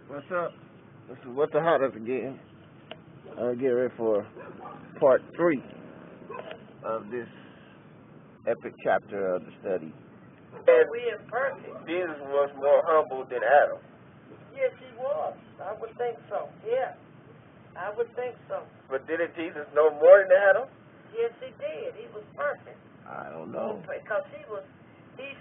What's up? This is Whathehadas again. I'll get ready for part 3 of this epic chapter of the study. And we imperfect. Jesus was more humble than Adam. Yes, he was. I would think so. Yeah, I would think so. But didn't Jesus know more than Adam? Yes, he did. He was perfect. I don't know. Because he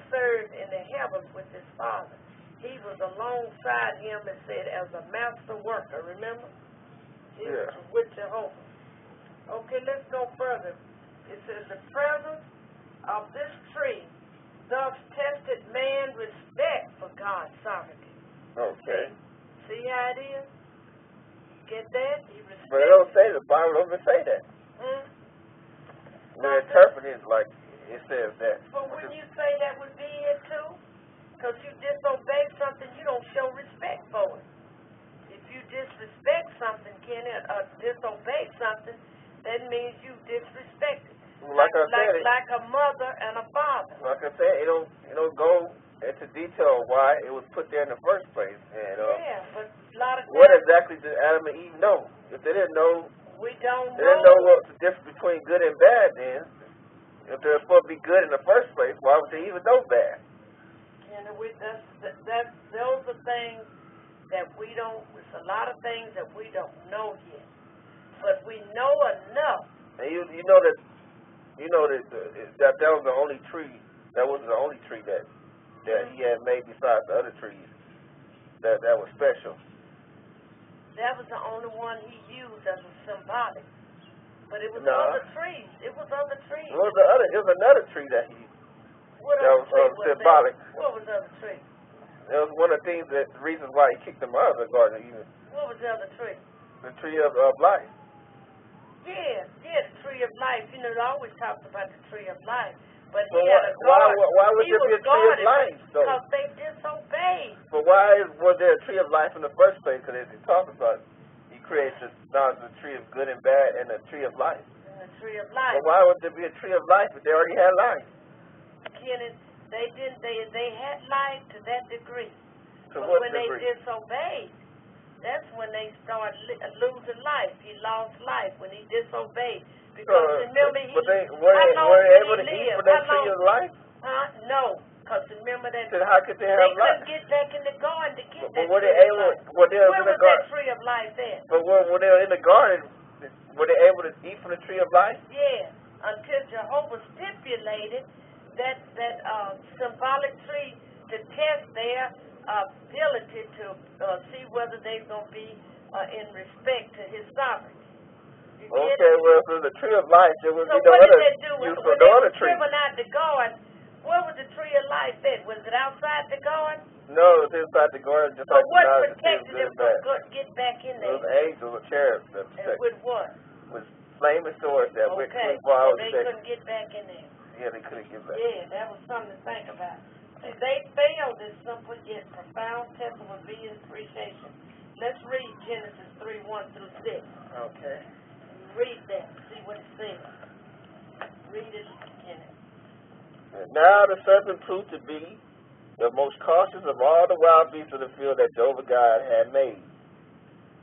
served in the heavens with his Father. He was alongside him and said, as a master worker, remember? He was with Jehovah. Okay, let's go further. It says, the presence of this tree thus tested man's respect for God's sovereignty. Okay. See how it is? Get that? He respects. But it don't say, the Bible don't even say that. We interpret it like it says that. But when you say that would be it too? Because you disobey something, you don't show respect for it. If you disrespect something, disobey something, that means you disrespect it. Like I said, like a mother and a father. Like I said, it don't go into detail why it was put there in the first place. And but a lot of what exactly did Adam and Eve know? If they didn't know, we don't know. They didn't know what's the difference between good and bad. Then, if they're supposed to be good in the first place, why would they even know bad? And those are things that we don't. It's a lot of things that we don't know yet, but we know enough. And you know that that was the only tree. That wasn't the only tree that he had made besides the other trees that was special. That was the only one he used as a symbolic. But it was other trees. It was other trees. What was the other? It was another tree that he. That was symbolic. What was the other tree? It was one of the things the reasons why he kicked them out of the garden even. What was the other tree? The tree of life. Yeah, the tree of life. You know, they always talked about the tree of life. But he had a garden. Why would there be a tree of life, though? Because they disobeyed. But why was there a tree of life in the first place? Because as he talks about, he creates the tree of good and bad and the tree of life. And the tree of life. But why would there be a tree of life if they already had life? Kenneth, they didn't. They had life to that degree. To but what when degree? they disobeyed, that's when they started losing life. He lost life when he disobeyed. Because remember, were they able to eat from that tree of life? No, because remember that. So how could they have life? They couldn't get back in the garden to get that were they tree able? of life. Were they Where in the was garden? that tree of life at? But when they were in the garden, were they able to eat from the tree of life? Yeah, until Jehovah stipulated that symbolic tree to test their ability to see whether they're going to be in respect to his sovereignty. Okay, well, if it was a tree of life, there would be no other use for no other tree. When they were driven out the garden, where was the tree of life at? Was it outside the garden? No, it was inside the garden, just like what the protected them from get back in there? Those angels or cherubs that protected. And with what? With flaming swords that went 24 so hours they couldn't get back in there. Yeah, they couldn't get back. Yeah, that was something to think about. See, they failed this simple yet profound test of obedience and appreciation. Let's read Genesis 3:1-6. Okay. Read that. See what it says. Read it, Kenneth. And now the serpent proved to be the most cautious of all the wild beasts of the field that Jehovah God had made.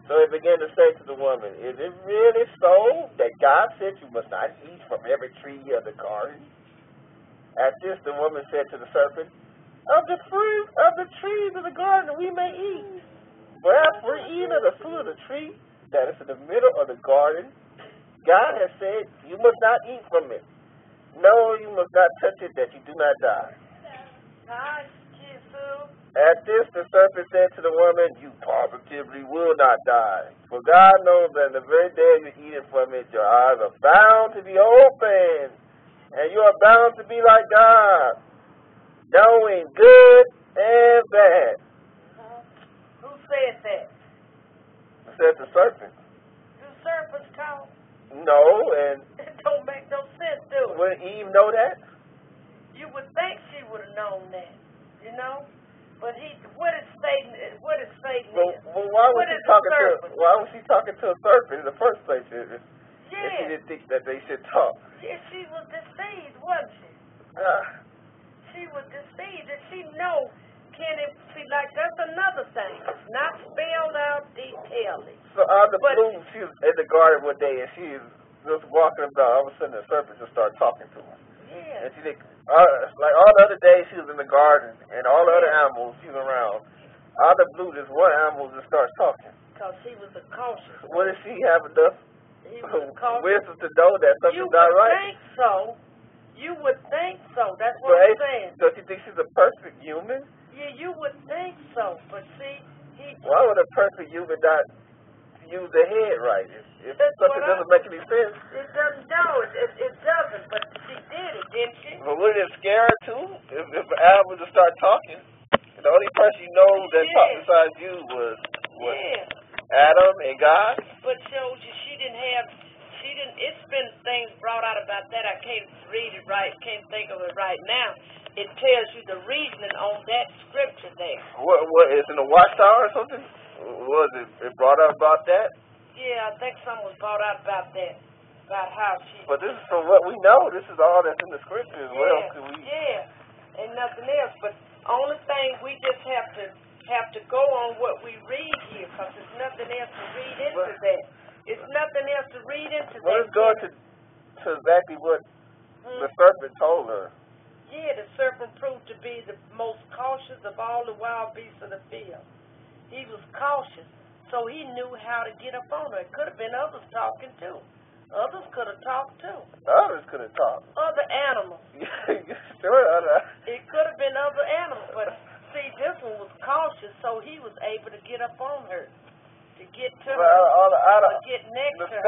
So he began to say to the woman, is it really so that God said you must not eat from every tree of the garden? At this the woman said to the serpent, of the fruit of the trees of the garden we may eat. But as for eating of the fruit of the tree that is in the middle of the garden, God has said, you must not eat from it. No, you must not touch it, that you do not die. At this, the serpent said to the woman, you positively will not die. For God knows that the very day you eat from it, your eyes are bound to be open, and you are bound to be like God, knowing good and bad. Who said that? It said the serpent. Do serpents talk? No, and it don't make no sense, do it? Wouldn't Eve know that? You would think she would have known that, you know? But what is Satan? Well, why was she talking to a serpent in the first place? If she didn't think that they should talk. Yeah, she was deceived, wasn't she? She was deceived. Did she know? Can it see? Like that's another thing. Not spell out of the blue, she was in the garden one day, and she was just walking about. All of a sudden, the serpent just started talking to her. Yeah. And she did, like all the other days, she was in the garden, and all the other animals she was around. Out of the blue, this one animal just starts talking. Because he was a cautious. What does she have enough wisdom to know that something's not right? You would think so. That's what I'm saying. Don't you think she's a perfect human? Yeah, you would think so. But see, why would a perfect human not use their head right? If something doesn't make any sense. It doesn't. No, it doesn't. But she did it, didn't she? But wouldn't it scare her too? If an animal just start talking, the only person you know that talked besides you was Adam and God. But shows you she didn't. It's been things brought out about that. I can't read it right. Can't think of it right now. It tells you the reasoning on that scripture there. What is in the Watchtower or something? Was it brought up about that? Yeah, I think something was brought out about that. About how she. But this is from what we know. This is all that's in the scripture as well. Yeah, and nothing else. But only thing we just have to go on what we read here, because there's nothing else to read into that. It's nothing else to read into that. Let's go to exactly what the serpent told her. Yeah, the serpent proved to be the most cautious of all the wild beasts of the field. He was cautious, so he knew how to get up on her. It could have been others talking too. Others could have talked too. Others could have talked. Other animals. Sure. It could have been other animals, but see, this one was cautious, so he was able to get up on her, to get to her, to get next to her.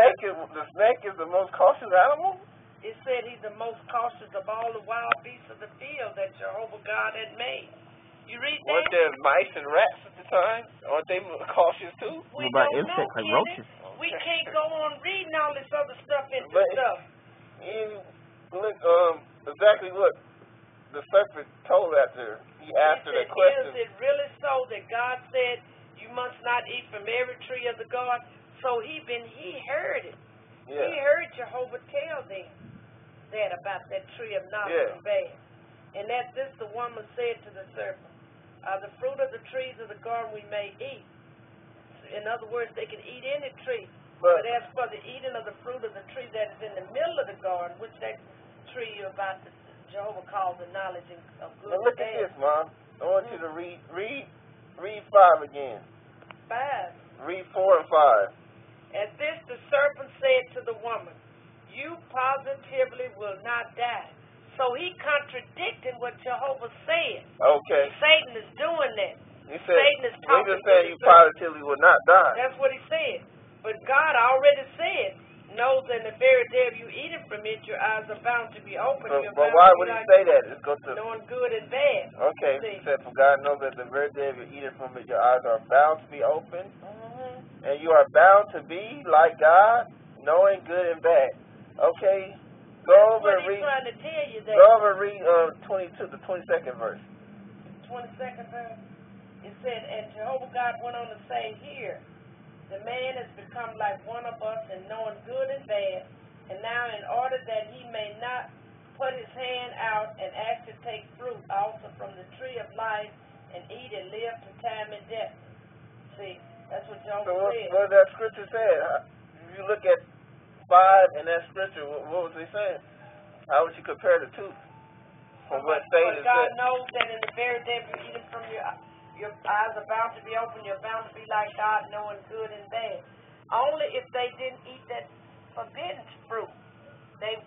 The snake is the most cautious animal? It said he's the most cautious of all the wild beasts of the field that Jehovah God had made. You read that? Weren't there mice and rats at the time? Aren't they cautious too? What about insects like roaches? We can't go on reading all this other stuff into stuff. You look exactly what the serpent told after he asked her that question. Is it really so that God said you must not eat from every tree of the garden? So he heard it. Yeah. He heard Jehovah tell them that about that tree of knowledge and bad. And that this the woman said to the serpent, the fruit of the trees of the garden we may eat. In other words, they can eat any tree. But as for the eating of the fruit of the tree that is in the middle of the garden, which that tree about the Jehovah calls the knowledge of good and bad. Look at this, Mom. I want you to read 5 again. 5. Read 4 and 5. At this the serpent said to the woman, you positively will not die. So he contradicted what Jehovah said. Okay. Satan is doing that. He said, Satan is talking just saying you positively will not die. That's what he said. But God already said, knows that in the very day of you eating from it, your eyes are bound to be open. But why would he say that? Let's go to knowing good and bad. Okay. He said, for God knows that the very day of you eating from it, your eyes are bound to be open. And you are bound to be like God, knowing good and bad. Okay. Go over and read. Trying to tell you that. Go over and read 22, the 22nd verse. 22nd verse. It said, and Jehovah God went on to say, here, the man has become like one of us in knowing good and bad, and now in order that he may not put his hand out and actually take fruit also from the tree of life and eat and live to time and death. See, that's what Jehovah said. What that scripture said, if you look at 5 in that scripture, what was he saying? How would you compare the two? From what Satan said? God knows that in the very day of you eating from your eyes are bound to be open, you're bound to be like God, knowing good and bad. Only if they didn't eat that forbidden fruit.